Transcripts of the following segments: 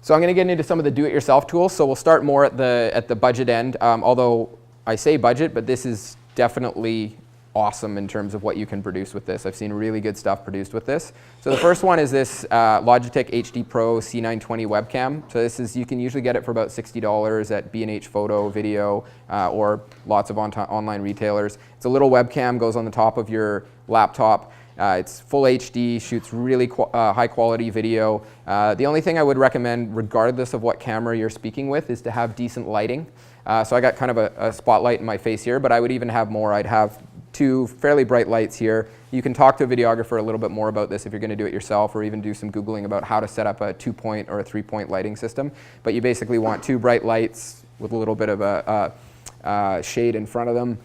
So I'm going to get into some of the do-it-yourself tools. So we'll start more at the budget end, although I say budget, but this is definitely awesome in terms of what you can produce with this. I've seen really good stuff produced with this. So the first one is this Logitech HD Pro C920 webcam. So this is, you can usually get it for about $60 at B&H Photo, Video, or lots of online retailers. It's a little webcam, goes on the top of your laptop. It's full HD, shoots really high quality video. The only thing I would recommend, regardless of what camera you're speaking with, is to have decent lighting. So I got kind of a spotlight in my face here, but I would even have more. I'd have 2 fairly bright lights here. You can talk to a videographer a little bit more about this if you're going to do it yourself, or even do some Googling about how to set up a 2-point or a 3-point lighting system. But you basically want 2 bright lights with a little bit of a shade in front of them,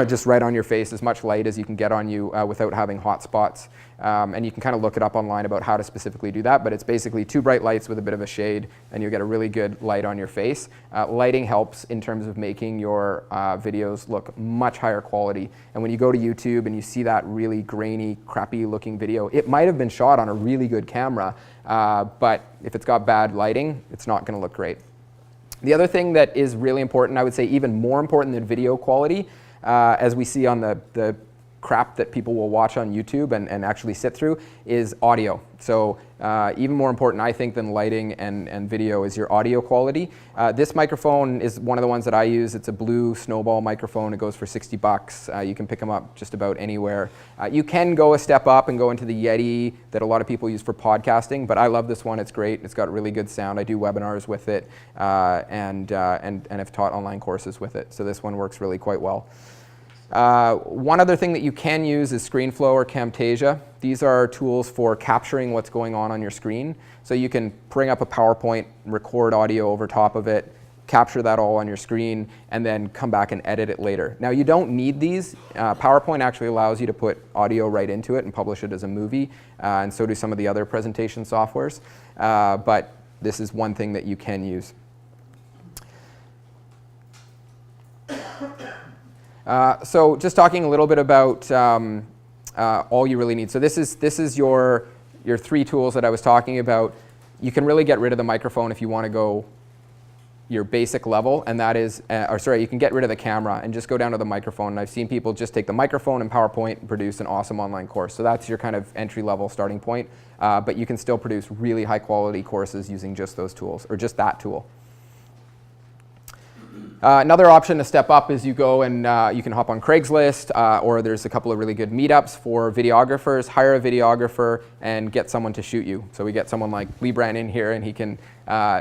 just right on your face, as much light as you can get on you without having hot spots. And you can kind of look it up online about how to specifically do that, but it's basically 2 bright lights with a bit of a shade, and you'll get a really good light on your face. Lighting helps in terms of making your videos look much higher quality. And when you go to YouTube and you see that really grainy, crappy looking video, it might have been shot on a really good camera, but if it's got bad lighting, it's not going to look great. The other thing that is really important, I would say even more important than video quality, as we see on the crap that people will watch on YouTube and actually sit through, is audio. So even more important, I think, than lighting and video is your audio quality. This microphone is one of the ones that I use. It's a blue Snowball microphone. It goes for $60. You can pick them up just about anywhere. You can go a step up and go into the Yeti that a lot of people use for podcasting, but I love this one. It's great. It's got really good sound. I do webinars with it and have taught online courses with it. So this one works really quite well. One other thing that you can use is Screenflow or Camtasia. These are tools for capturing what's going on your screen. So you can bring up a PowerPoint, record audio over top of it, capture that all on your screen, and then come back and edit it later. Now, you don't need these. PowerPoint actually allows you to put audio right into it and publish it as a movie, and so do some of the other presentation softwares. But this is one thing that you can use. So just talking a little bit about all you really need. So this is your 3 tools that I was talking about. You can really get rid of the microphone if you want to go your basic level, and that is, you can get rid of the camera and just go down to the microphone. And I've seen people just take the microphone and PowerPoint and produce an awesome online course. So that's your kind of entry-level starting point. But you can still produce really high-quality courses using just those tools, or just that tool. Another option to step up is you go and you can hop on Craigslist, or there's a couple of really good meetups for videographers. Hire a videographer and get someone to shoot you. So we get someone like Lee Brannon here, and he can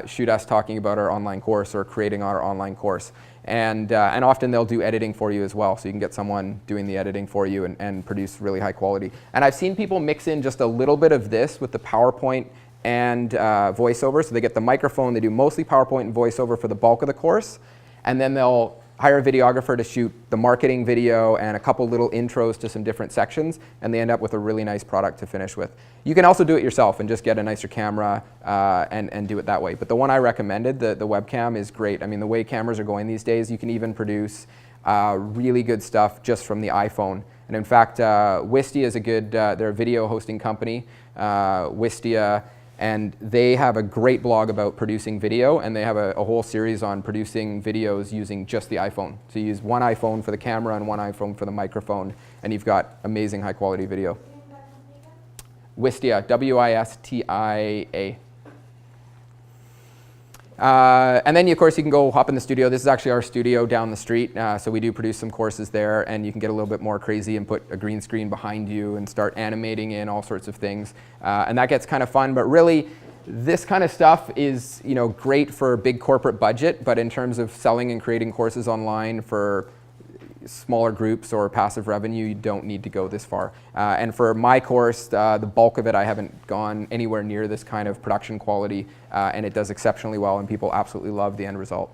shoot us talking about our online course or creating our online course. And often they'll do editing for you as well, so you can get someone doing the editing for you and produce really high quality. And I've seen people mix in just a little bit of this with the PowerPoint and voiceover. So they get the microphone, they do mostly PowerPoint and voiceover for the bulk of the course, and then they'll hire a videographer to shoot the marketing video and a couple little intros to some different sections, and they end up with a really nice product to finish with. You can also do it yourself and just get a nicer camera and do it that way. But the one I recommended, the webcam, is great. I mean, the way cameras are going these days, you can even produce really good stuff just from the iPhone. And in fact, Wistia is a good, they're a video hosting company, Wistia, and they have a great blog about producing video, and they have a whole series on producing videos using just the iPhone. So you use one iPhone for the camera and one iPhone for the microphone, and you've got amazing high quality video. Wistia, W-I-S-T-I-A. And then, of course, you can go hop in the studio. This is actually our studio down the street, so we do produce some courses there, and you can get a little bit more crazy and put a green screen behind you and start animating in all sorts of things, and that gets kind of fun. But really, this kind of stuff is, you know, great for a big corporate budget, but in terms of selling and creating courses online for smaller groups or passive revenue, you don't need to go this far. And for my course, the bulk of it, I haven't gone anywhere near this kind of production quality, and it does exceptionally well, and people absolutely love the end result.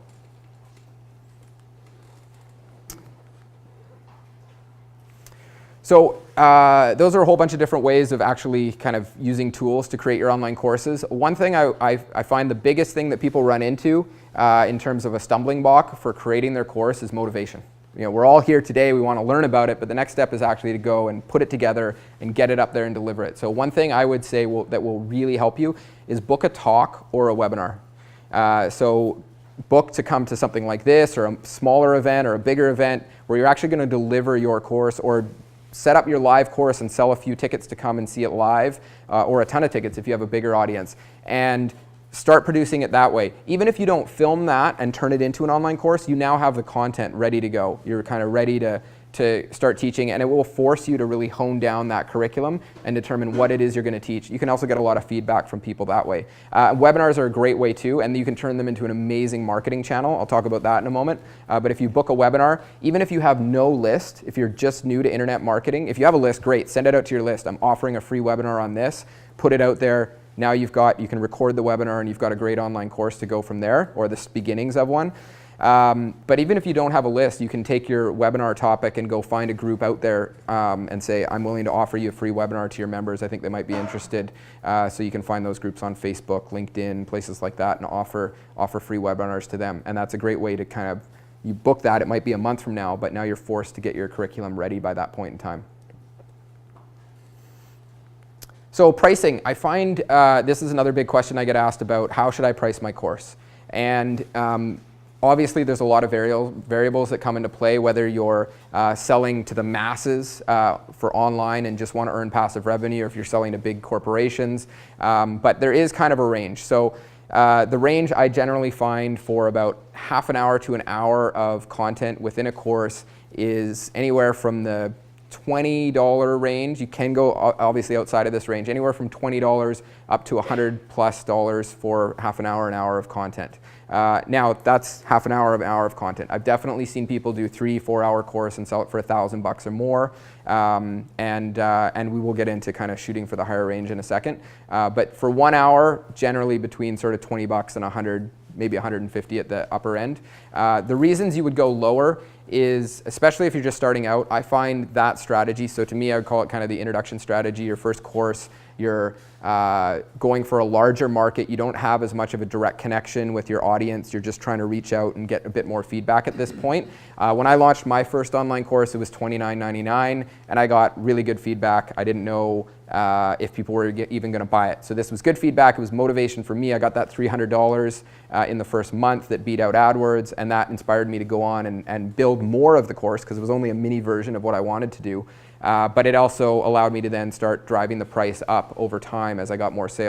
So those are a whole bunch of different ways of actually kind of using tools to create your online courses. One thing I find the biggest thing that people run into in terms of a stumbling block for creating their course is motivation. You know, we're all here today, we want to learn about it, but the next step is actually to go and put it together and get it up there and deliver it. So one thing I would say that will really help you is book a talk or a webinar. So book to come to something like this, or a smaller event or a bigger event where you're actually going to deliver your course, or set up your live course and sell a few tickets to come and see it live, or a ton of tickets if you have a bigger audience. And start producing it that way. Even if you don't film that and turn it into an online course, you now have the content ready to go. You're kind of ready to start teaching, and it will force you to really hone down that curriculum and determine what it is you're going to teach. You can also get a lot of feedback from people that way. Webinars are a great way too, and you can turn them into an amazing marketing channel. I'll talk about that in a moment. But if you book a webinar, even if you have no list, if you're just new to internet marketing, if you have a list, great, send it out to your list. I'm offering a free webinar on this, put it out there. Now you can record the webinar and you've got a great online course to go from there, or the beginnings of one. But even if you don't have a list, you can take your webinar topic and go find a group out there and say, I'm willing to offer you a free webinar to your members. I think they might be interested. So you can find those groups on Facebook, LinkedIn, places like that, and offer free webinars to them. And that's a great way to kind of, you book that, it might be a month from now, but now you're forced to get your curriculum ready by that point in time. So pricing, I find this is another big question I get asked about, how should I price my course? And obviously there's a lot of variables that come into play, whether you're selling to the masses for online and just want to earn passive revenue, or if you're selling to big corporations. But there is kind of a range. So the range I generally find for about half an hour to an hour of content within a course is anywhere from the $20 range. You can go obviously outside of this range, anywhere from $20 up to $100+ for half an hour of content. Now that's half an hour of content. I've definitely seen people do 3-4 hour course and sell it for $1,000 or more. And we will get into kind of shooting for the higher range in a second. But for 1 hour, generally between sort of $20 and 100, maybe 150 at the upper end. The reasons you would go lower is, especially if you're just starting out, I find that strategy, so to me I would call it kind of the introduction strategy, your first course, you're going for a larger market, you don't have as much of a direct connection with your audience, you're just trying to reach out and get a bit more feedback at this point. When I launched my first online course, it was $29.99 and I got really good feedback. I didn't know if people were even going to buy it. So this was good feedback, it was motivation for me. I got that $300 in the first month that beat out AdWords, and that inspired me to go on and build more of the course, because it was only a mini version of what I wanted to do. But it also allowed me to then start driving the price up over time as I got more sales.